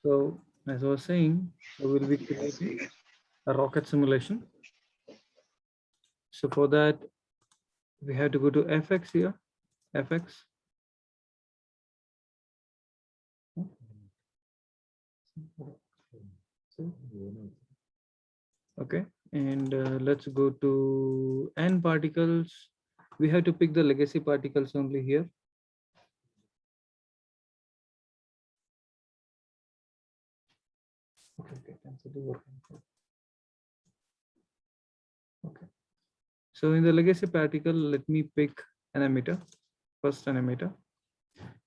So as I was saying, so we'll be creating a rocket simulation. So for that, we have to go to FX here, FX. Okay, and let's go to N particles. We have to pick the legacy particles only here. Okay, cancel the work. Okay, so in the legacy particle, let me pick an emitter, first an emitter.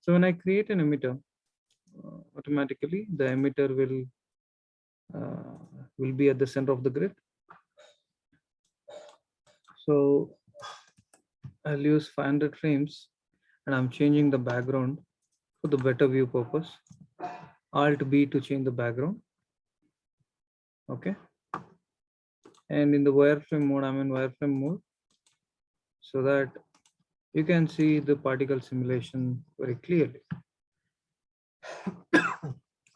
So when I create an emitter, automatically the emitter will be at the center of the grid. So I'll use 500 frames and I'm changing the background for the better view purpose. Alt B to change the background. Okay. And in the wireframe mode, I'm in wireframe mode so that you can see the particle simulation very clearly.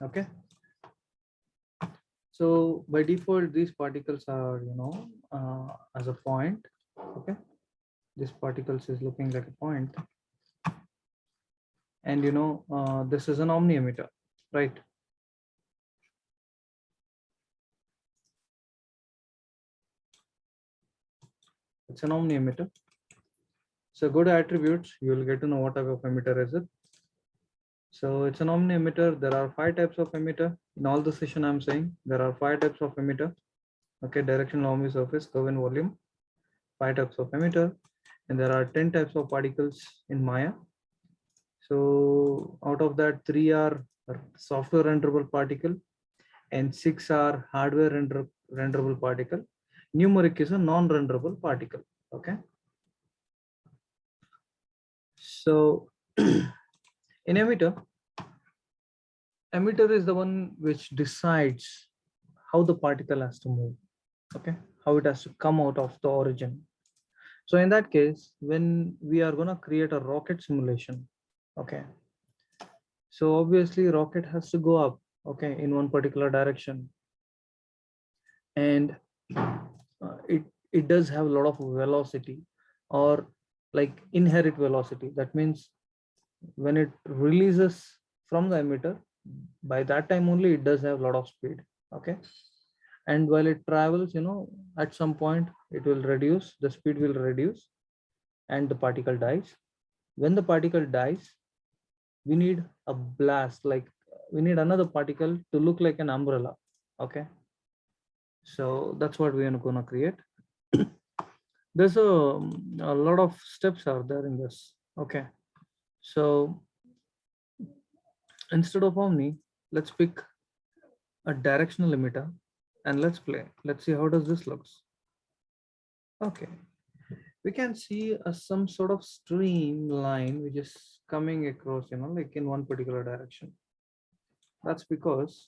Okay. So by default, these particles are, as a point. Okay. This particles is looking like a point. And this is an omni emitter, right? It's an omni emitter. So go to attributes, you will get to know what type of emitter is it. So it's an omni emitter. There are 5 types of emitter. In all the session I'm saying there are 5 types of emitter. Okay, directional omni surface, curve and volume, 5 types of emitter, and there are 10 types of particles in Maya. So out of that, 3 are software renderable particle and 6 are hardware renderable particle. Numeric is a non-renderable particle. Okay. So in emitter is the one which decides how the particle has to move. Okay, how it has to come out of the origin. So in that case, when we are going to create a rocket simulation, okay, so obviously rocket has to go up, okay, in one particular direction, and it does have a lot of velocity, or like inherent velocity. That means when it releases from the emitter, by that time only it does have a lot of speed. Okay, and while it travels, at some point it will reduce, the speed will reduce, and the particle dies. When the particle dies, we need a blast, like we need another particle to look like an umbrella. Okay, so that's what we are going to create. There's a lot of steps are there in this. Okay, so instead of omni, let's pick a directional emitter and let's play. Let's see how does this looks. Okay, we can see some sort of streamline which is coming across, like in one particular direction. That's because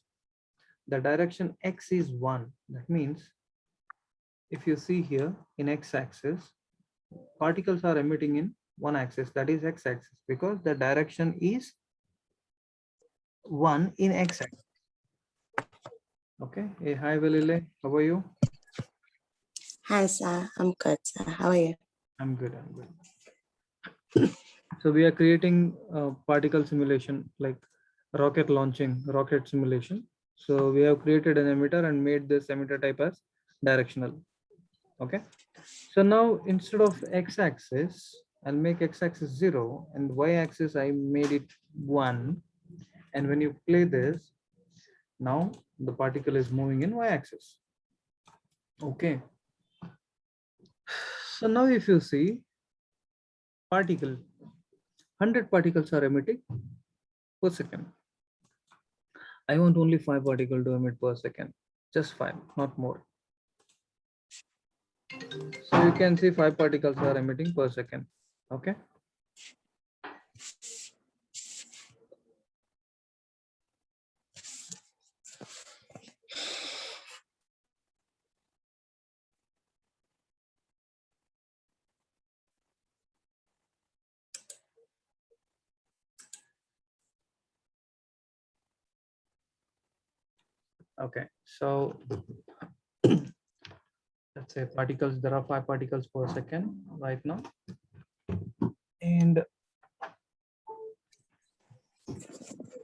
the direction x is 1. That means if you see here in x-axis, particles are emitting in one axis, that is x-axis, because the direction is 1 in x-axis. Okay. Hey, hi Valile, how are you? Hi, sir. I'm good, sir. How are you? I'm good. So we are creating a particle simulation, like rocket launching, rocket simulation. So we have created an emitter and made this emitter type as directional. Okay. So now instead of x-axis, I'll make x-axis 0 and y-axis I made it 1. And when you play this, now the particle is moving in y-axis. Okay. So now if you see particle, 100 particles are emitting per second. I want only 5 particles to emit per second, just 5, not more. So you can see 5 particles are emitting per second. Okay. Okay, so let's say particles, there are 5 particles per second right now, and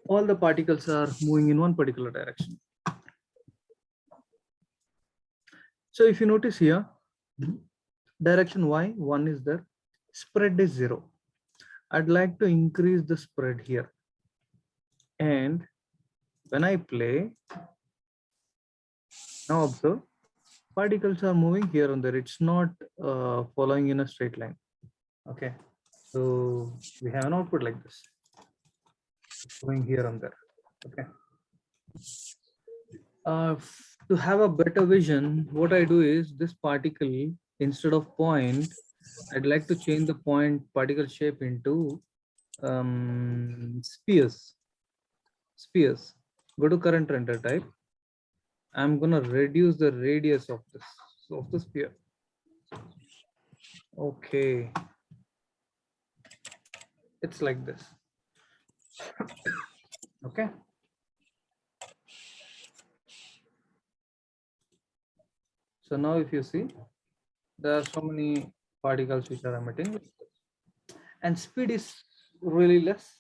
all the particles are moving in one particular direction. So if you notice here, direction y, 1 is there, spread is 0. I'd like to increase the spread here, and when I play, now observe, particles are moving here and there. It's not following in a straight line. Okay, so we have an output like this, going here and there. Okay. To have a better vision, what I do is this particle, instead of point, I'd like to change the point particle shape into spheres. Spheres. Go to current render type. I'm gonna reduce the radius of the sphere. Okay, it's like this. Okay. So now if you see, there are so many particles which are emitting, and speed is really less.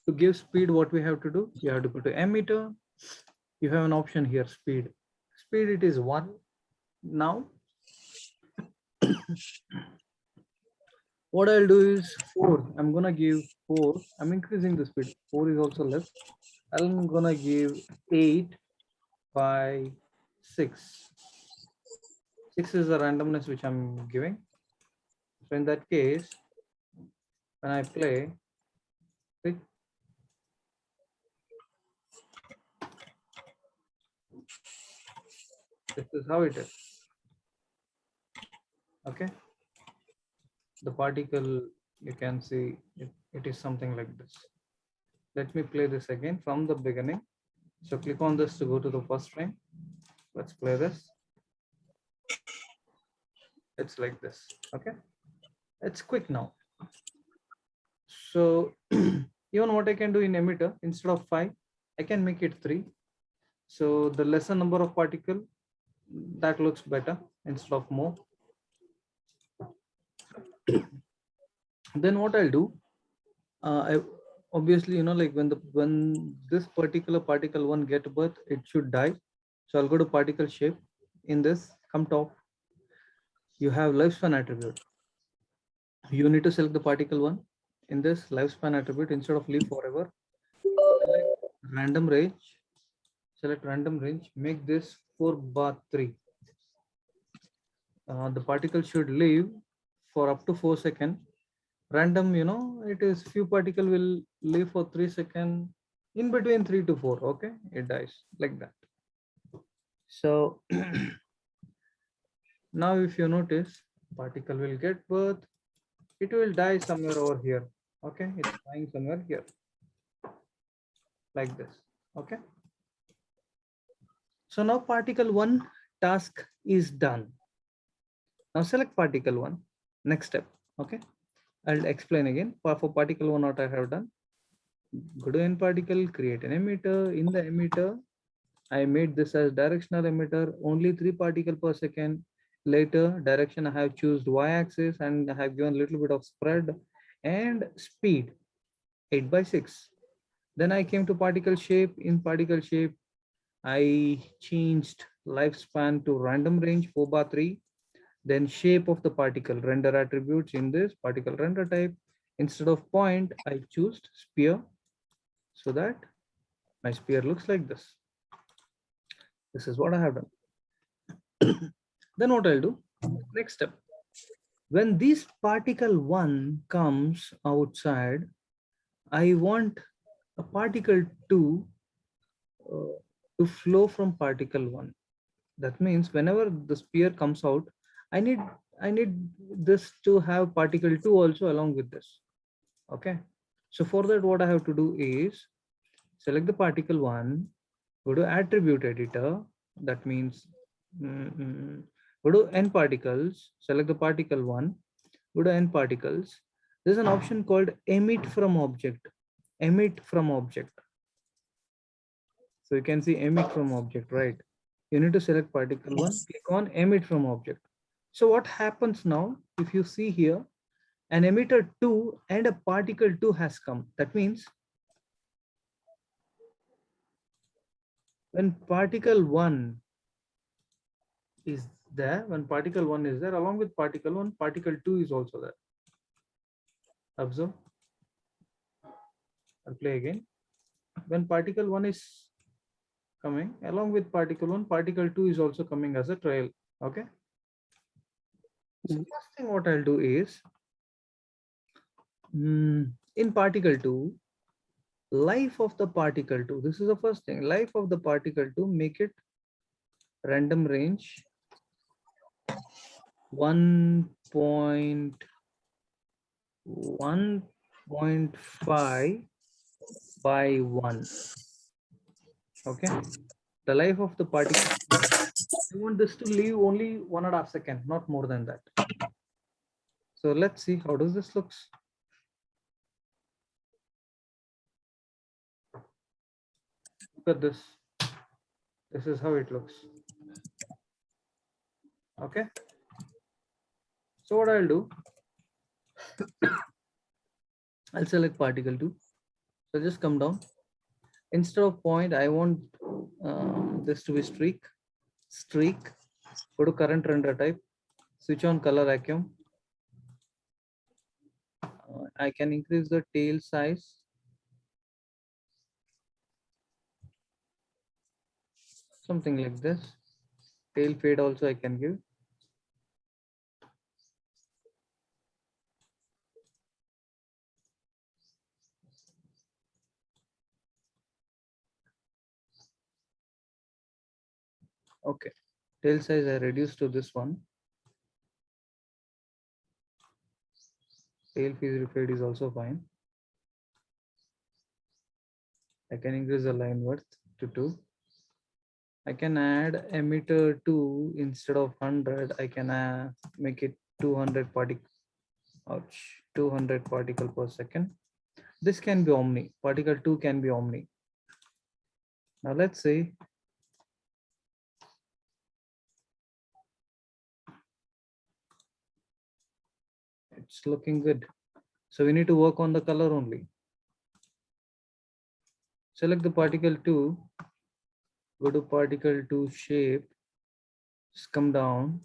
To give speed, what we have to do, you have to go to emitter. You have an option here, speed. Speed, it is 1 now. What I'll do is 4. I'm gonna give 4. I'm increasing the speed. 4 is also less. I'm gonna give 8 by 6. 6 is the randomness which I'm giving. So in that case, when I play, see, this is how it is. Okay. The particle, you can see it is something like this. Let me play this again from the beginning. So click on this to go to the first frame. Let's play this. It's like this. Okay. It's quick now. So even what I can do in emitter, instead of 5, I can make it 3. So the lesser number of particle, that looks better instead of more. Then what I'll do, I obviously, like when this particular particle 1 get birth, it should die. So I'll go to particle shape. In this, come top, you have lifespan attribute. You need to select the particle 1. In this lifespan attribute, instead of live forever, select random range. Select random range. Make this 4/3. The particle should live for up to 4 seconds. Random, it is few particle will live for 3 seconds. In between 3 to 4. Okay, it dies like that. So now if you notice, particle will get birth, it will die somewhere over here. Okay, it's dying somewhere here, like this. Okay, so now particle 1 task is done. Now select particle 1. Next step. Okay, I'll explain again. For particle 1, what I have done, go to n particle, create an emitter. In the emitter, I made this as directional emitter, only 3 particle per second. Later direction, I have chosen y-axis and I have given a little bit of spread and speed 8 by 6. Then I came to particle shape. In particle shape, I changed lifespan to random range 4/3. Then shape of the particle, render attributes. In this particle render type, instead of point, I choose sphere, so that my sphere looks like this. This is what I have done. Then what I'll do, next step, when this particle 1 comes outside, I want a particle 2 to flow from particle 1. That means whenever the sphere comes out, I need this to have particle 2 also along with this. Okay, so for that, what I have to do is select the particle 1, go to attribute editor. That means go to n particles, select the particle 1, go to n particles. There's an option called emit from object. Emit from object. So you can see emit from object, right? You need to select particle 1, Yes. click on emit from object. So what happens now, if you see here, an emitter 2 and a particle 2 has come. That means when particle 1 is there, when particle 1 is there, along with particle 1, particle 2 is also there. Observe. I'll play again. When particle 1 is coming, along with particle 1, particle 2 is also coming as a trail. Okay. So Mm. first thing what I'll do is, in particle 2, life of the particle 2, this is the first thing, life of the particle 2, make it random range 1.5 by 1. Okay, the life of the particle, I want this to leave only 1.5 seconds, not more than that. So let's see how does this looks. Look at this. This is how it looks. Okay. So what I'll do, I'll select particle 2. So just come down. Instead of point, I want this to be streak. Go to current render type. Switch on color vacuum. I can increase the tail size. Something like this. Tail fade also I can give. Okay. Tail size I reduced to this one. Tail fade is also fine. I can increase the line width to 2. I can add emitter 2 instead of 100. I can make it 200 particle. Ouch, 200 particle per second. This can be omni. Particle 2 can be omni. Now let's say it's looking good. So we need to work on the color only. Select the particle 2, go to particle 2 shape, just come down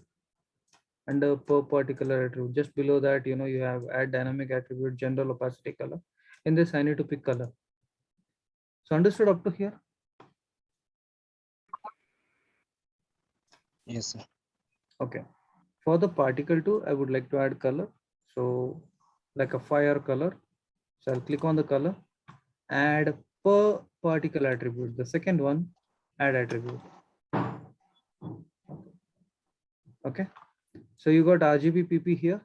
under per particular attribute. Just below that, you have add dynamic attribute, general opacity color. In this, I need to pick color. So understood up to here? Yes, sir. Okay. For the particle 2, I would like to add color. So like a fire color. So I'll click on the color, add per particle attribute. The second one, add attribute. Okay. So you got RGB PP here.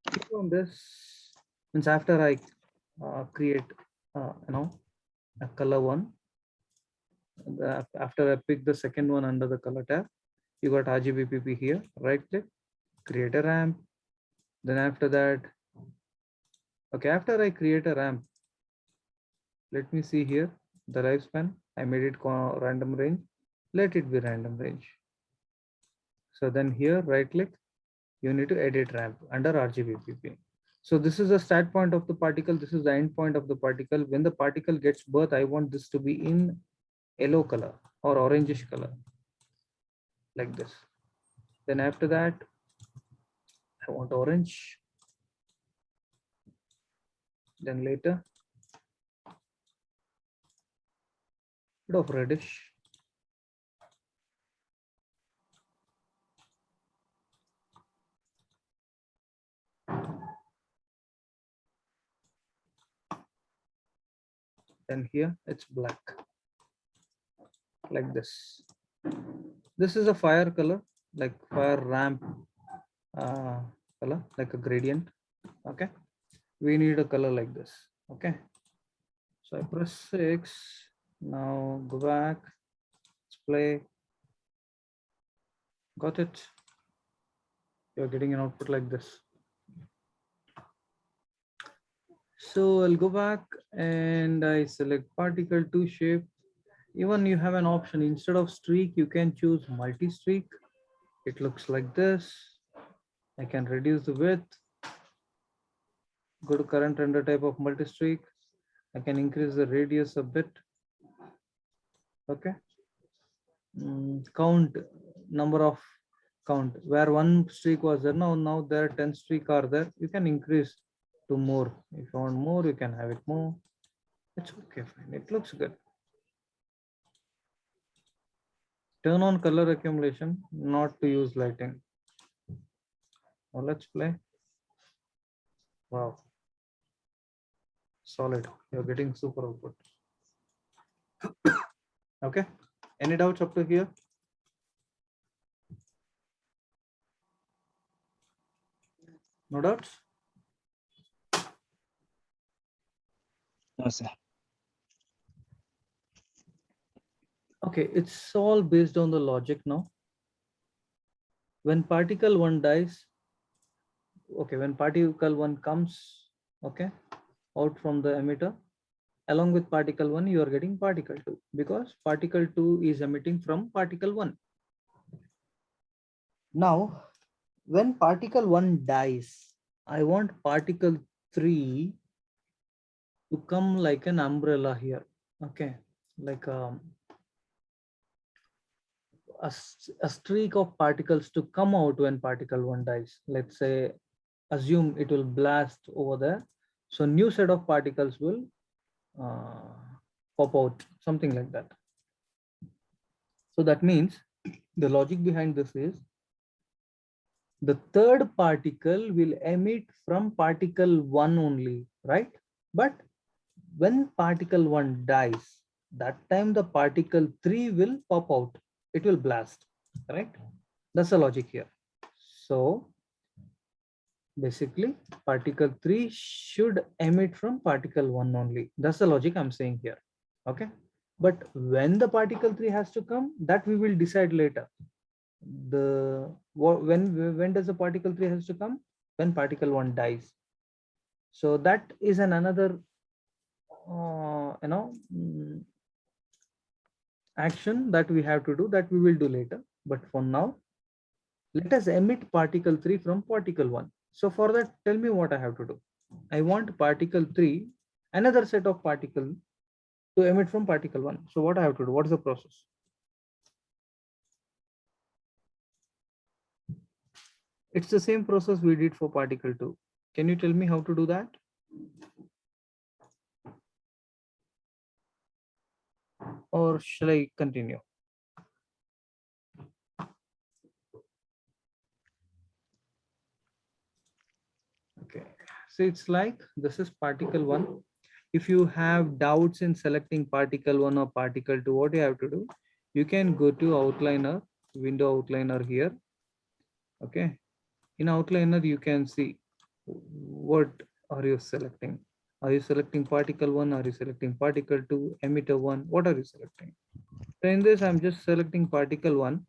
Click on this. Means after I create, a color one. After I pick the second one under the color tab, you got RGB PP here. Right click, create a ramp. Then after that, okay, after I create a ramp, let me see here the lifespan. I made it random range. Let it be random range. So then here, right click, you need to edit ramp under RGBPP. So this is the start point of the particle. This is the end point of the particle. When the particle gets birth, I want this to be in yellow color or orangish color, like this. Then after that, I want orange. Then later, bit of reddish. Then here it's black, like this. This is a fire color, like fire ramp color, like a gradient. Okay, we need a color like this. Okay, so I press 6. Now go back, let's play. Got it. You're getting an output like this. So I'll go back and I select particle 2 shape. Even you have an option, instead of streak, you can choose multi-streak. It looks like this. I can reduce the width, go to current render type of multi-streak. I can increase the radius a bit. Okay. Count number of count where one streak was there. Now there are 10 streak are there. You can increase to more. If you want more, you can have it more. It's okay, fine. It looks good. Turn on color accumulation, not to use lighting. Now let's play. Wow. Solid. You're getting super output. Okay. Any doubts up to here? No doubts? No, sir. Okay, it's all based on the logic now. When particle 1 dies, okay, when particle 1 comes, okay, out from the emitter, along with particle 1, you are getting particle 2 because particle 2 is emitting from particle 1. Now, when particle 1 dies, I want particle 3 to come like an umbrella here. Okay, like a streak of particles to come out when particle 1 dies. Let's say, assume it will blast over there. So new set of particles will pop out, something like that. So that means the logic behind this is the third particle will emit from particle 1 only, right? But when particle 1 dies, that time the particle 3 will pop out. It will blast, right? That's the logic here. So basically particle 3 should emit from particle 1 only. That's the logic I'm saying here. Okay. But when the particle 3 has to come, that we will decide later. When does the particle 3 has to come? When particle 1 dies. So that is another action that we have to do, that we will do later. But for now, let us emit particle 3 from particle 1. So for that, tell me what I have to do. I want particle 3, another set of particle to emit from particle 1. So what I have to do? What is the process? It's the same process we did for particle 2. Can you tell me how to do that? Or shall I continue? Okay, so it's like this is particle 1. If you have doubts in selecting particle 1 or particle 2, what you have to do? You can go to outliner, window outliner here. Okay, in outliner you can see what are you selecting. Are you selecting particle 1? Are you selecting particle 2? Emitter 1? What are you selecting? So in this, I'm just selecting particle 1.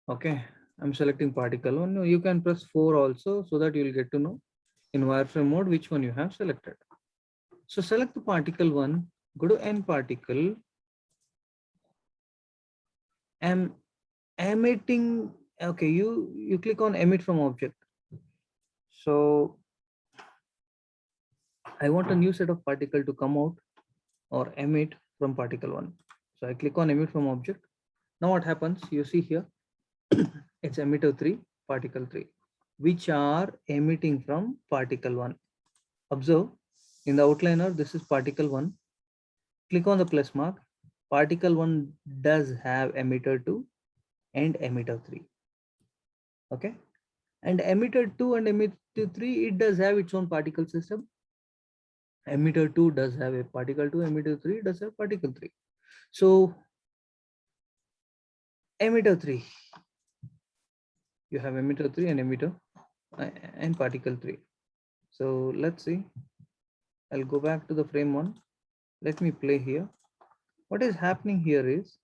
Okay, I'm selecting particle 1. No, you can press 4 also, so that you will get to know in wireframe mode which one you have selected. So select the particle 1, go to N particle. I'm emitting. Okay, you click on emit from object. So I want a new set of particle to come out or emit from particle 1. So I click on emit from object. Now what happens? You see here, it's emitter 3, particle 3, which are emitting from particle 1. Observe in the outliner, this is particle 1. Click on the plus mark. Particle 1 does have emitter 2 and emitter 3. Okay. And emitter 2 and emitter 3, it does have its own particle system. Emitter 2 does have a particle 2, emitter 3 does have particle 3. So emitter 3, you have emitter 3 and emitter and particle 3. So let's see. I'll go back to the frame 1. Let me play here. What is happening here is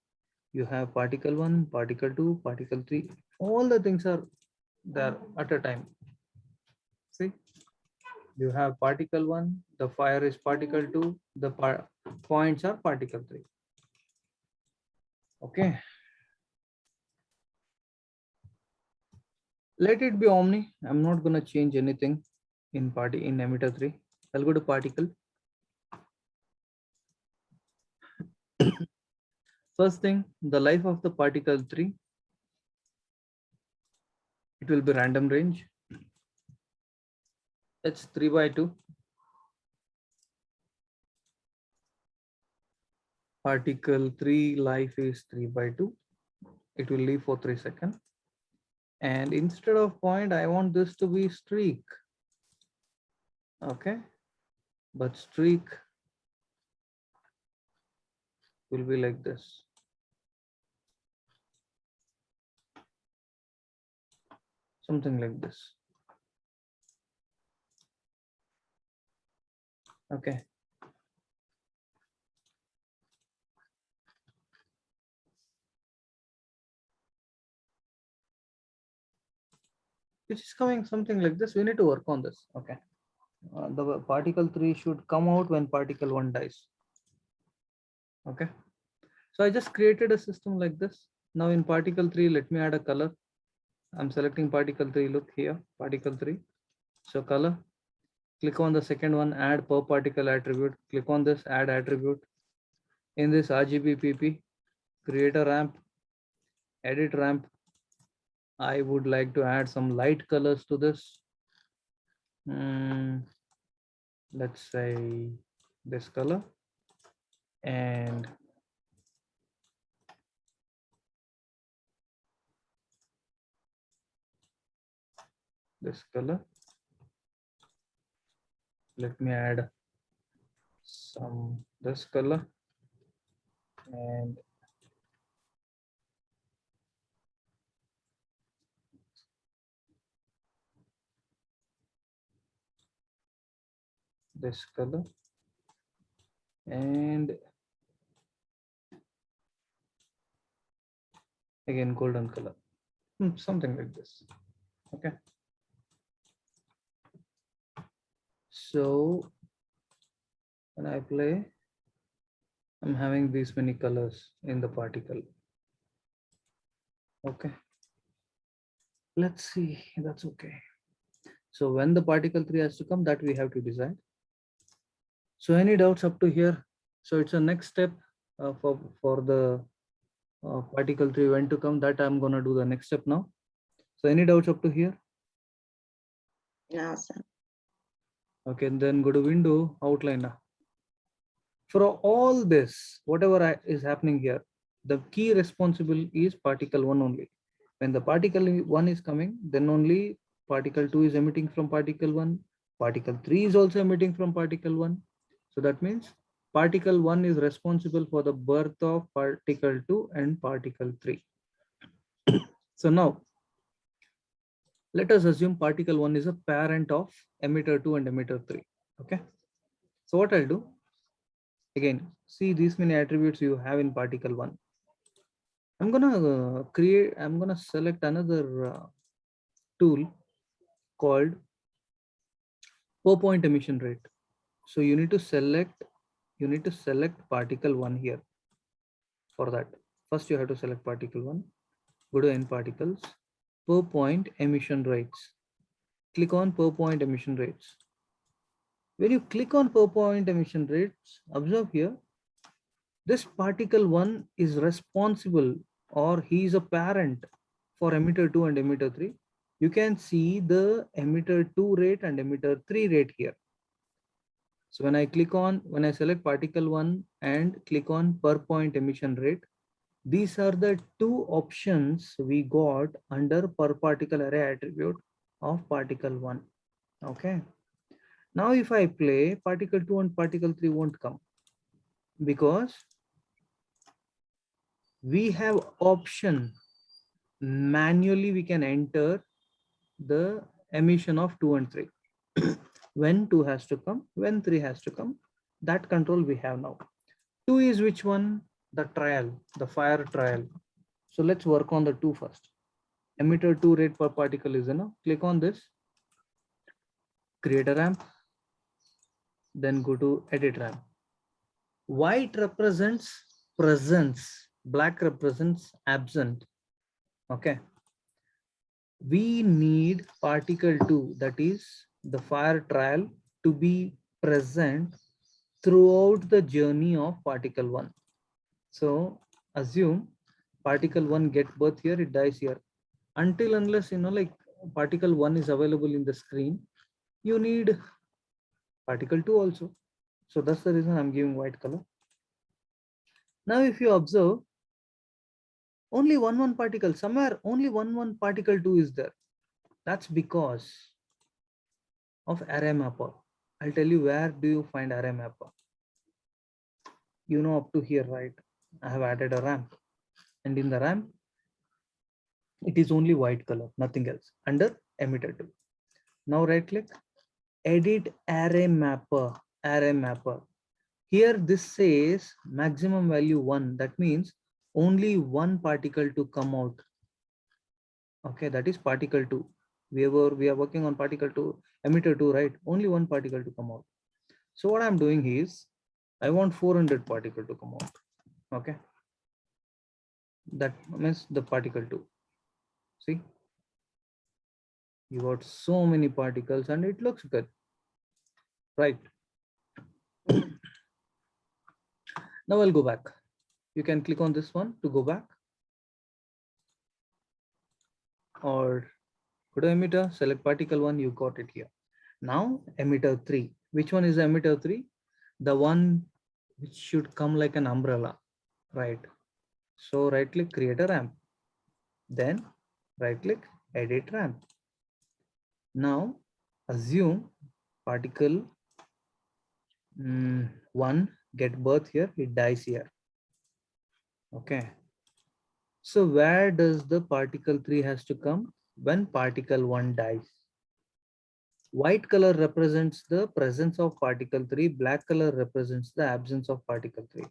you have particle 1, particle 2, particle 3. All the things are there at a time. See, you have particle 1, the fire is particle 2, the points are particle 3. Okay. Let it be omni. I'm not going to change anything in emitter 3. I'll go to particle. First thing, the life of the particle 3, it will be random range. It's 3/2. Particle 3 life is 3/2. It will live for 3 seconds. And instead of point, I want this to be streak. Okay. But streak will be like this. Something like this. Okay. Which is coming something like this. We need to work on this. Okay. The particle 3 should come out when particle 1 dies. Okay. So I just created a system like this. Now in particle 3, let me add a color. I'm selecting particle 3. Look here, particle 3. So color. Click on the second one, add per particle attribute. Click on this, add attribute. In this RGB PP, create a ramp, edit ramp. I would like to add some light colors to this. Let's say this color and this color. Let me add some this color and this color and again golden color, something like this. Okay. So when I play, I'm having these many colors in the particle. Okay. Let's see, that's okay. So when the particle 3 has to come, that we have to decide. So any doubts up to here? So it's a next step for the particle 3 when to come, that I'm gonna do the next step now. So any doubts up to here? No, sir. Okay, then go to window, outline. For all this, whatever is happening here, the key responsible is particle 1 only. When the particle 1 is coming, then only particle 2 is emitting from particle 1. Particle 3 is also emitting from particle 1. So that means particle 1 is responsible for the birth of particle 2 and particle 3. So now, let us assume particle 1 is a parent of emitter 2 and emitter 3. Okay. So what I'll do, again, see these many attributes you have in particle 1. I'm gonna select another tool called per point emission rate. So you need to select particle 1 here. For that, first you have to select particle 1, go to n particles, per point emission rates. Click on per point emission rates. When you click on per point emission rates, observe here, this particle 1 is responsible, or he is a parent for emitter 2 and emitter 3. You can see the emitter 2 rate and emitter 3 rate here. So when I select particle 1 and click on per point emission rate, these are the two options we got under per particle array attribute of particle 1. Okay. Now if I play, particle 2 and particle 3 won't come because we have option manually. We can enter the emission of 2 and 3. When 2 has to come, when 3 has to come, that control we have now. 2 is which one? The trial, the fire trial. So let's work on the 2 first. Emitter 2 rate per particle is enough. Click on this, create a ramp, then go to edit ramp. White represents presence, black represents absent. Okay. We need particle 2, that is the fire trial, to be present throughout the journey of particle 1. So assume particle 1 get birth here, it dies here. Until unless, like particle 1 is available in the screen, you need particle 2 also. So that's the reason I'm giving white color. Now if you observe, only one particle, somewhere only one particle 2 is there. That's because of array mapper. I'll tell you where do you find array mapper. Up to here, right? I have added a ramp, and in the ramp it is only white color, nothing else, under emitter 2. Now right click, edit array mapper, array mapper. Here this says maximum value 1, that means only one particle to come out. Okay, that is particle 2. We are working on particle 2, emitter 2, right? Only one particle to come out. So what I'm doing is I want 400 particle to come out. Okay, that means the particle 2. See, you got so many particles and it looks good, right? Now I'll go back. You can click on this one to go back, or go to emitter, select particle 1, you got it here. Now emitter 3, which one is the emitter 3? The one which should come like an umbrella, right? So right click, create a ramp, then right click, edit ramp. Now assume particle 1 get birth here, it dies here. Okay, so where does the particle 3 has to come? When particle 1 dies. White color represents the presence of particle 3, black color represents the absence of particle 3.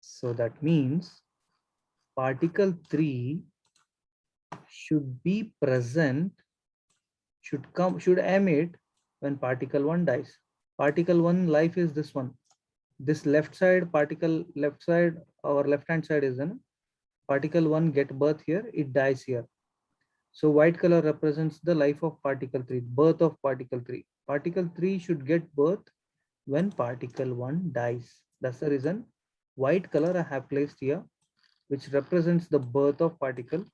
So that means particle 3 should be present, should emit when particle 1 dies. Particle 1 life is this one. This left side, particle left side, or left hand side is an particle 1 get birth here, it dies here. So white color represents the life of particle 3, birth of particle 3. Particle 3 should get birth when particle 1 dies. That's the reason white color I have placed here, which represents the birth of particle.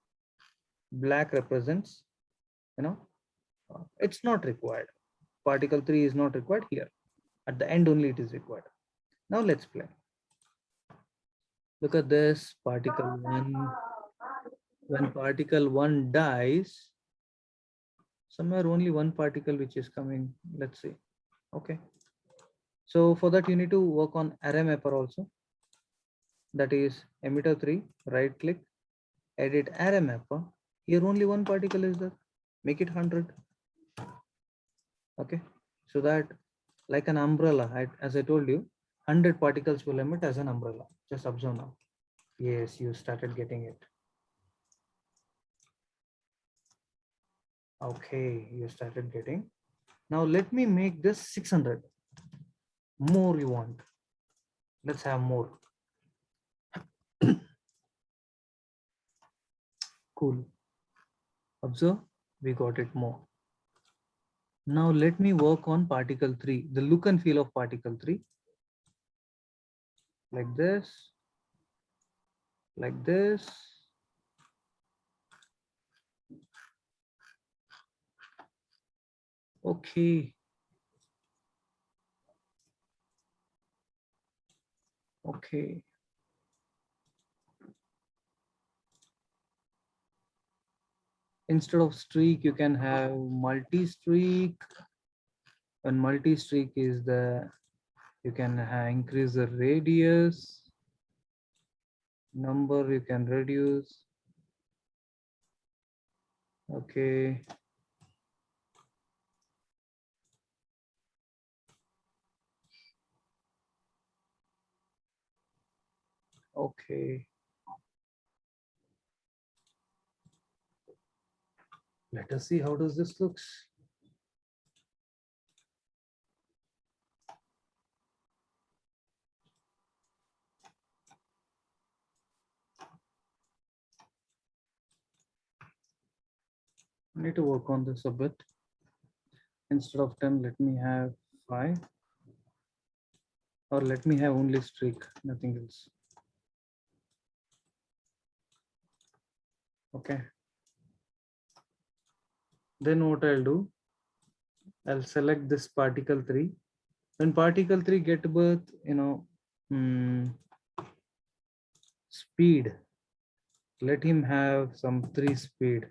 Black represents, it's not required. Particle 3 is not required here. At the end only it is required. Now let's play. Look at this, particle 1. When particle 1 dies, somewhere only one particle which is coming. Let's see. Okay. So for that you need to work on array mapper also. That is emitter 3, right click, edit array mapper. Here only one particle is there. Make it 100. Okay. So that like an umbrella, as I told you, 100 particles will emit as an umbrella. Just observe now. Yes, you started getting it. Okay, you started getting. Now let me make this 600. More you want. Let's have more. Cool. Observe, we got it more. Now let me work on particle 3, the look and feel of particle 3. Like this. Like this. Okay. Okay. Instead of streak, you can have multi-streak. When multi-streak is the, you can increase the radius. Number you can reduce. Okay. Okay. Let us see how does this looks. need to work on this a bit. Instead of 10, let me have 5, or let me have only streak, nothing else. Okay. Then what I'll do, I'll select this particle 3. When particle 3 get birth, speed, let him have some 3 speed.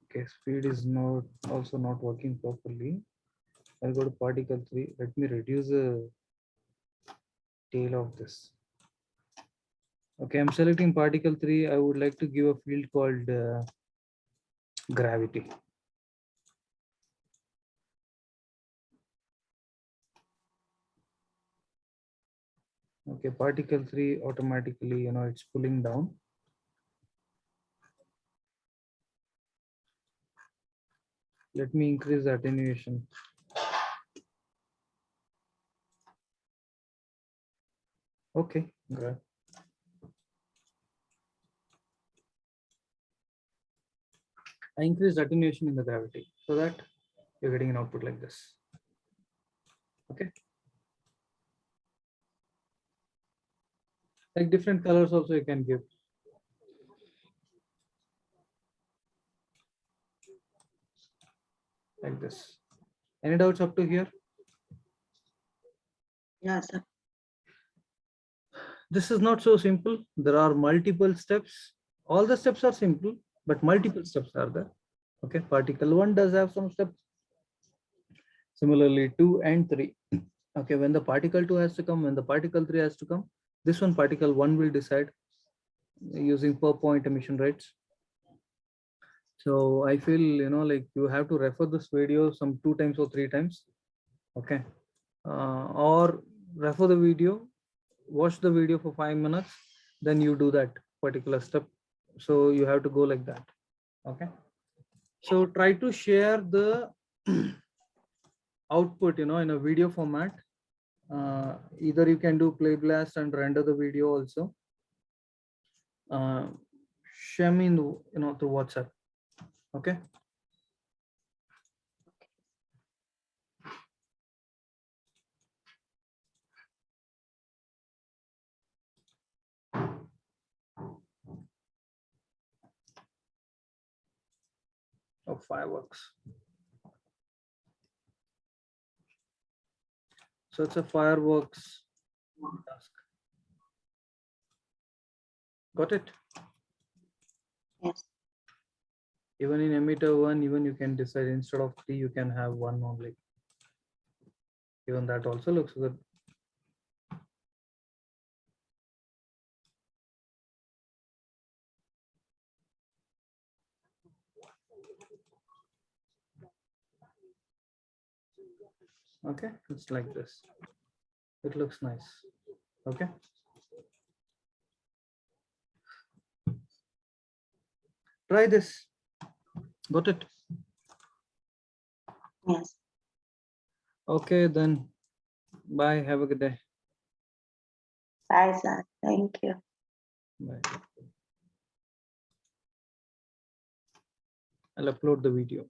Okay, speed is also not working properly. I'll go to particle 3. Let me reduce the tail of this. Okay, I'm selecting particle 3. I would like to give a field called gravity. Okay, particle 3 automatically, it's pulling down. Let me increase the attenuation. Okay, good. I increased attenuation in the gravity so that you're getting an output like this. Okay. Like different colors also you can give. Like this. Any doubts up to here? Yes, sir. This is not so simple. There are multiple steps. All the steps are simple, but multiple steps are there. Okay, particle 1 does have some steps. Similarly, 2 and 3. Okay, when the particle 2 has to come, when the particle 3 has to come, this one particle 1 will decide using per point emission rates. So I feel, like you have to refer this video some 2 times or 3 times. Okay. Or refer the video, watch the video for 5 minutes, then you do that particular step. So you have to go like that. Okay. So try to share the output, in a video format. Either you can do play blast and render the video also. Share me through WhatsApp. Okay. Of fireworks. So it's a fireworks task. Got it? Yes. Even in emitter 1, even you can decide instead of 3, you can have 1 only. Even that also looks good. Okay, it's like this. It looks nice. Okay. Try this. Got it? Yes. Okay, then. Bye. Have a good day. Bye, sir. Thank you. Bye. I'll upload the video.